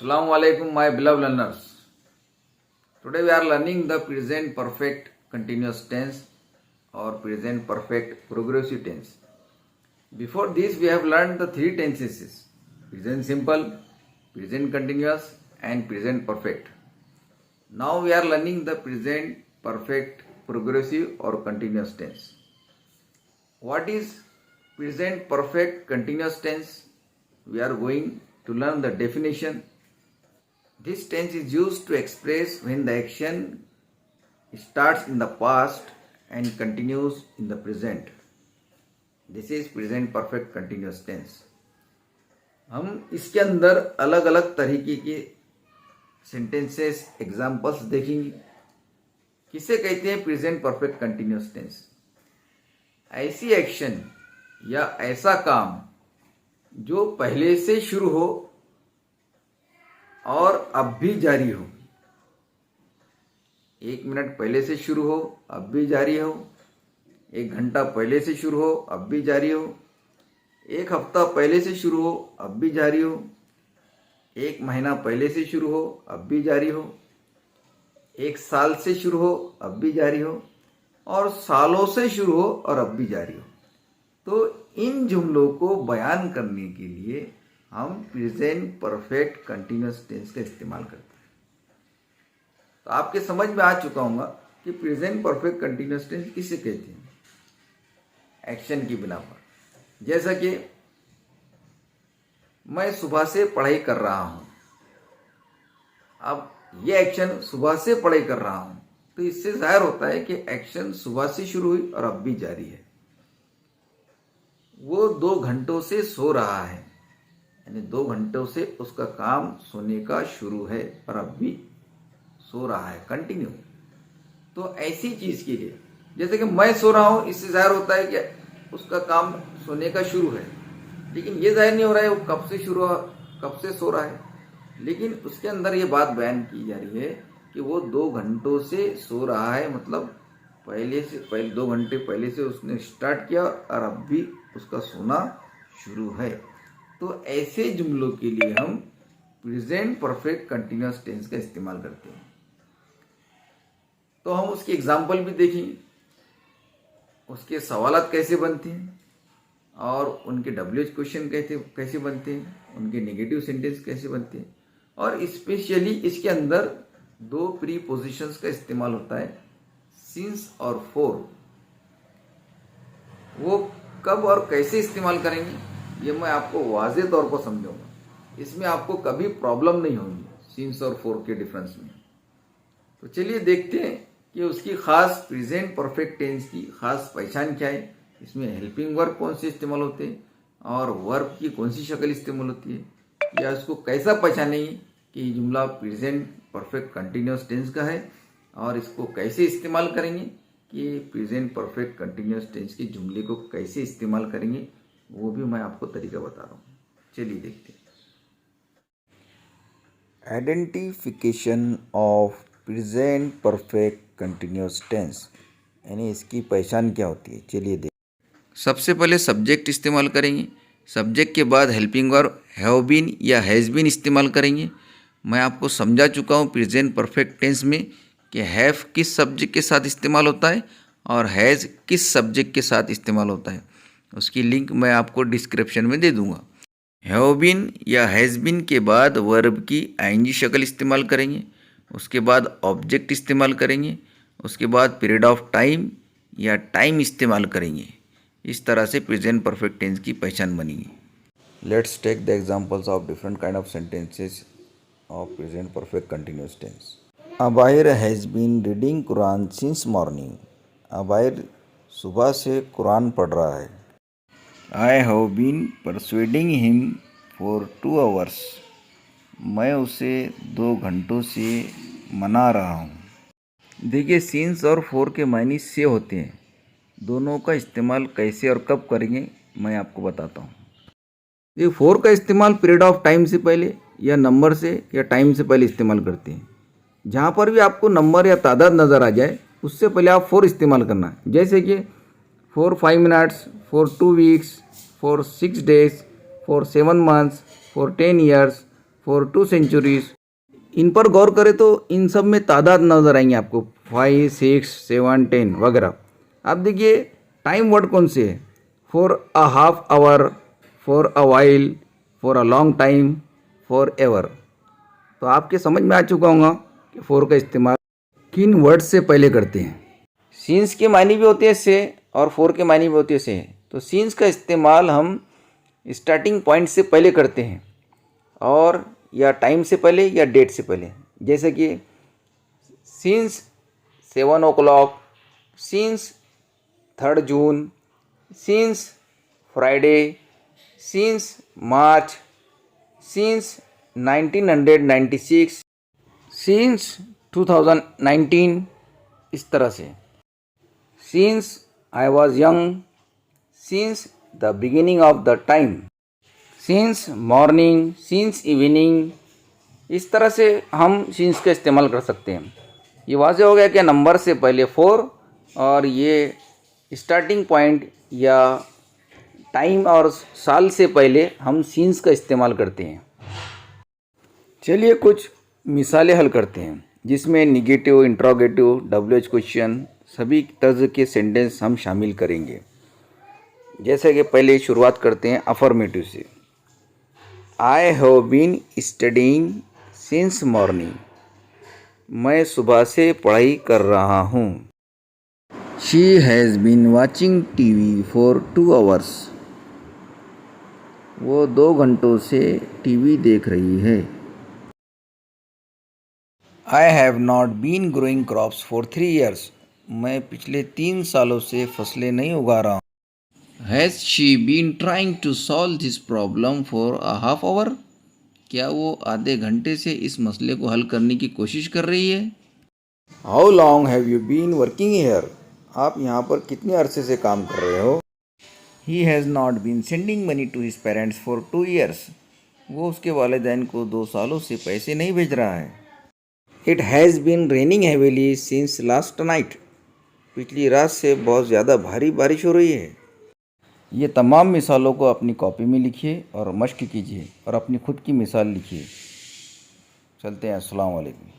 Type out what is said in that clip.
Assalamu alaikum, my beloved learners. Today we are learning the present perfect continuous tense or present perfect progressive tense. Before this, we have learned the three tenses: present simple, present continuous, and present perfect. Now we are learning the present perfect progressive or continuous tense. What is present perfect continuous tense? We are going to learn the definition. This tense is used to express when the action starts in the past and continues in the present. This is present perfect continuous tense. हम इसके अंदर अलग अलग तरीके के sentences examples देखेंगे. किसे कहते हैं प्रेजेंट परफेक्ट कंटिन्यूस टेंस? ऐसी एक्शन या ऐसा काम जो पहले से शुरू हो और अब भी जारी हो. 1 मिनट पहले से शुरू हो, अब भी जारी हो. 1 घंटा पहले से शुरू हो, अब भी जारी हो. 1 हफ्ता पहले से शुरू हो, अब भी जारी हो. 1 महीना पहले से शुरू हो, अब भी जारी हो. 1 साल से शुरू हो, अब भी जारी हो. और सालों से शुरू हो और अब भी जारी हो. तो इन जुमलों को बयान करने के लिए हम प्रेजेंट परफेक्ट कंटिन्यूस टेंस का इस्तेमाल करते हैं. तो आपके समझ में आ चुका होगा कि प्रेजेंट परफेक्ट कंटिन्यूस टेंस किसे कहते हैं. एक्शन की बिना पर, जैसा कि मैं सुबह से पढ़ाई कर रहा हूं. अब ये एक्शन सुबह से पढ़ाई कर रहा हूं, तो इससे जाहिर होता है कि एक्शन सुबह से शुरू हुई और अब भी जारी है. वो 2 घंटों से सो रहा है, यानी 2 घंटों से उसका काम सोने का शुरू है और अब भी सो रहा है, कंटिन्यू. तो ऐसी चीज के लिए, जैसे कि मैं सो रहा हूं, इससे जाहिर होता है कि उसका काम सोने का शुरू है, लेकिन ये जाहिर नहीं हो रहा है वो कब से सो रहा है. लेकिन उसके अंदर ये बात बयान की जा रही है कि वो 2 घंटों से सो रहा है, मतलब पहले 2 घंटे पहले से उसने स्टार्ट किया और अब भी उसका सोना शुरू है. तो ऐसे जुमलों के लिए हम प्रेजेंट परफेक्ट कंटिन्यूस टेंस का इस्तेमाल करते हैं. तो हम उसके एग्जाम्पल भी देखेंगे, उसके सवालात कैसे बनते हैं और उनके WH क्वेश्चन कैसे बनते हैं, उनके नेगेटिव सेंटेंस कैसे बनते हैं. और स्पेशली इसके अंदर 2 प्रीपोजिशंस का इस्तेमाल होता है, सिंस और फॉर. वो कब और कैसे इस्तेमाल करेंगे ये मैं आपको वाज़ेह तौर पर समझाऊंगा. इसमें आपको कभी प्रॉब्लम नहीं होगी सिंस और फॉर के डिफरेंस में. तो चलिए देखते हैं कि उसकी खास प्रेजेंट परफेक्ट टेंस की खास पहचान क्या है. इसमें हेल्पिंग वर्ब कौन से इस्तेमाल होते हैं और वर्ब की कौन सी शक्ल इस्तेमाल होती है, या उसको कैसा पहचानेंगे कि ये जुमला प्रेजेंट परफेक्ट कंटिन्यूस टेंस का है, और इसको कैसे इस्तेमाल करेंगे कि प्रेजेंट परफेक्ट कंटिन्यूस टेंस के जुमले को कैसे इस्तेमाल करेंगे, वो भी मैं आपको तरीका बता रहा हूँ. चलिए देखते हैं. Identification of present perfect continuous tense, यानी इसकी पहचान क्या होती है. चलिए देखते. सबसे पहले सब्जेक्ट इस्तेमाल करेंगे. सब्जेक्ट के बाद हेल्पिंग वर्ब हैव बीन या हैज़ बीन इस्तेमाल करेंगे. मैं आपको समझा चुका हूँ प्रेजेंट परफेक्ट टेंस में कि हैव किस सब्जेक्ट के साथ इस्तेमाल होता है और हैज़ किस सब्जेक्ट के साथ इस्तेमाल होता है. उसकी लिंक मैं आपको डिस्क्रिप्शन में दे दूंगा. हैव बीन या हैज़ बीन के बाद वर्ब की आईएनजी शक्ल इस्तेमाल करेंगे. उसके बाद ऑब्जेक्ट इस्तेमाल करेंगे. उसके बाद पीरियड ऑफ टाइम या टाइम इस्तेमाल करेंगे. इस तरह से प्रेजेंट परफेक्ट टेंस की पहचान बनेगी. Let's take the examples of different kind of sentences of present perfect continuous tense. Abair has been reading Quran since morning. Abair सुबह से कुरान पढ़ रहा है. I have been persuading him for 2 hours. मैं उसे 2 घंटों से मना रहा हूँ. देखिए, सिंस और फॉर के मायने से होते हैं. दोनों का इस्तेमाल कैसे और कब करेंगे मैं आपको बताता हूँ. ये फॉर का इस्तेमाल पीरियड ऑफ टाइम से पहले या नंबर से या टाइम से पहले इस्तेमाल करते हैं. जहाँ पर भी आपको नंबर या तादाद नज़र आ जाए उससे पहले आप फॉर इस्तेमाल करना. जैसे कि for 5 minutes, for 2 weeks, for 6 days, for 7 months, for 10 years, for 2 centuries. इन पर गौर करें तो इन सब में तादाद नज़र आएंगे आपको 5, 6, 7, 10 वगैरह। आप देखिए टाइम वर्ड कौन से है, for a half our, for a while, for a long time, for ever. तो आपके समझ में आ चुका होगा कि फॉर का इस्तेमाल किन वर्ड से पहले करते हैं। सीन्स के मायने भी होते हैं से और फॉर के मायने भी होते हैं से। तो सीन्स का इस्तेमाल हम स्टार्टिंग पॉइंट से पहले करते हैं और या टाइम से पहले या डेट से पहले। जैसे कि since 7 o'clock, since 3rd June, since Friday, since March, since 1996, since 2019, इस तरह से। Since I was young, since the beginning of the time, since morning, since evening, इस तरह से हम सिंस का इस्तेमाल कर सकते हैं। ये वाज़ेह हो गया कि नंबर से पहले फॉर और ये स्टार्टिंग पॉइंट या टाइम और साल से पहले हम सिंस का इस्तेमाल करते हैं। चलिए कुछ मिसालें हल करते हैं जिसमें निगेटिव, इंट्रोगेटिव, WH क्वेश्चन सभी तर्ज के सेंटेंस हम शामिल करेंगे। जैसे कि पहले शुरुआत करते हैं अफर्मेटिव से। I have been studying since morning, मैं सुबह से पढ़ाई कर रहा हूँ। She has been watching TV for 2 hours, वो 2 घंटों से TV देख रही है। I have not been growing crops for 3 years, मैं पिछले 3 सालों से फसलें नहीं उगा रहा हूँ। Has she been trying to solve this problem for a half hour, क्या वो आधे घंटे से इस मसले को हल करने की कोशिश कर रही है। How long have you been working here, आप यहाँ पर कितने अरसे से काम कर रहे हो। He has not been sending money to his parents for 2 years, वो उसके वालिदैन को 2 सालों से पैसे नहीं भेज रहा है। It has been raining heavily since last night, पिछली रात से बहुत ज़्यादा भारी बारिश हो रही है। ये तमाम मिसालों को अपनी कॉपी में लिखिए और मश्क कीजिए और अपनी खुद की मिसाल लिखिए। चलते हैं, अस्सलाम वालेकुम।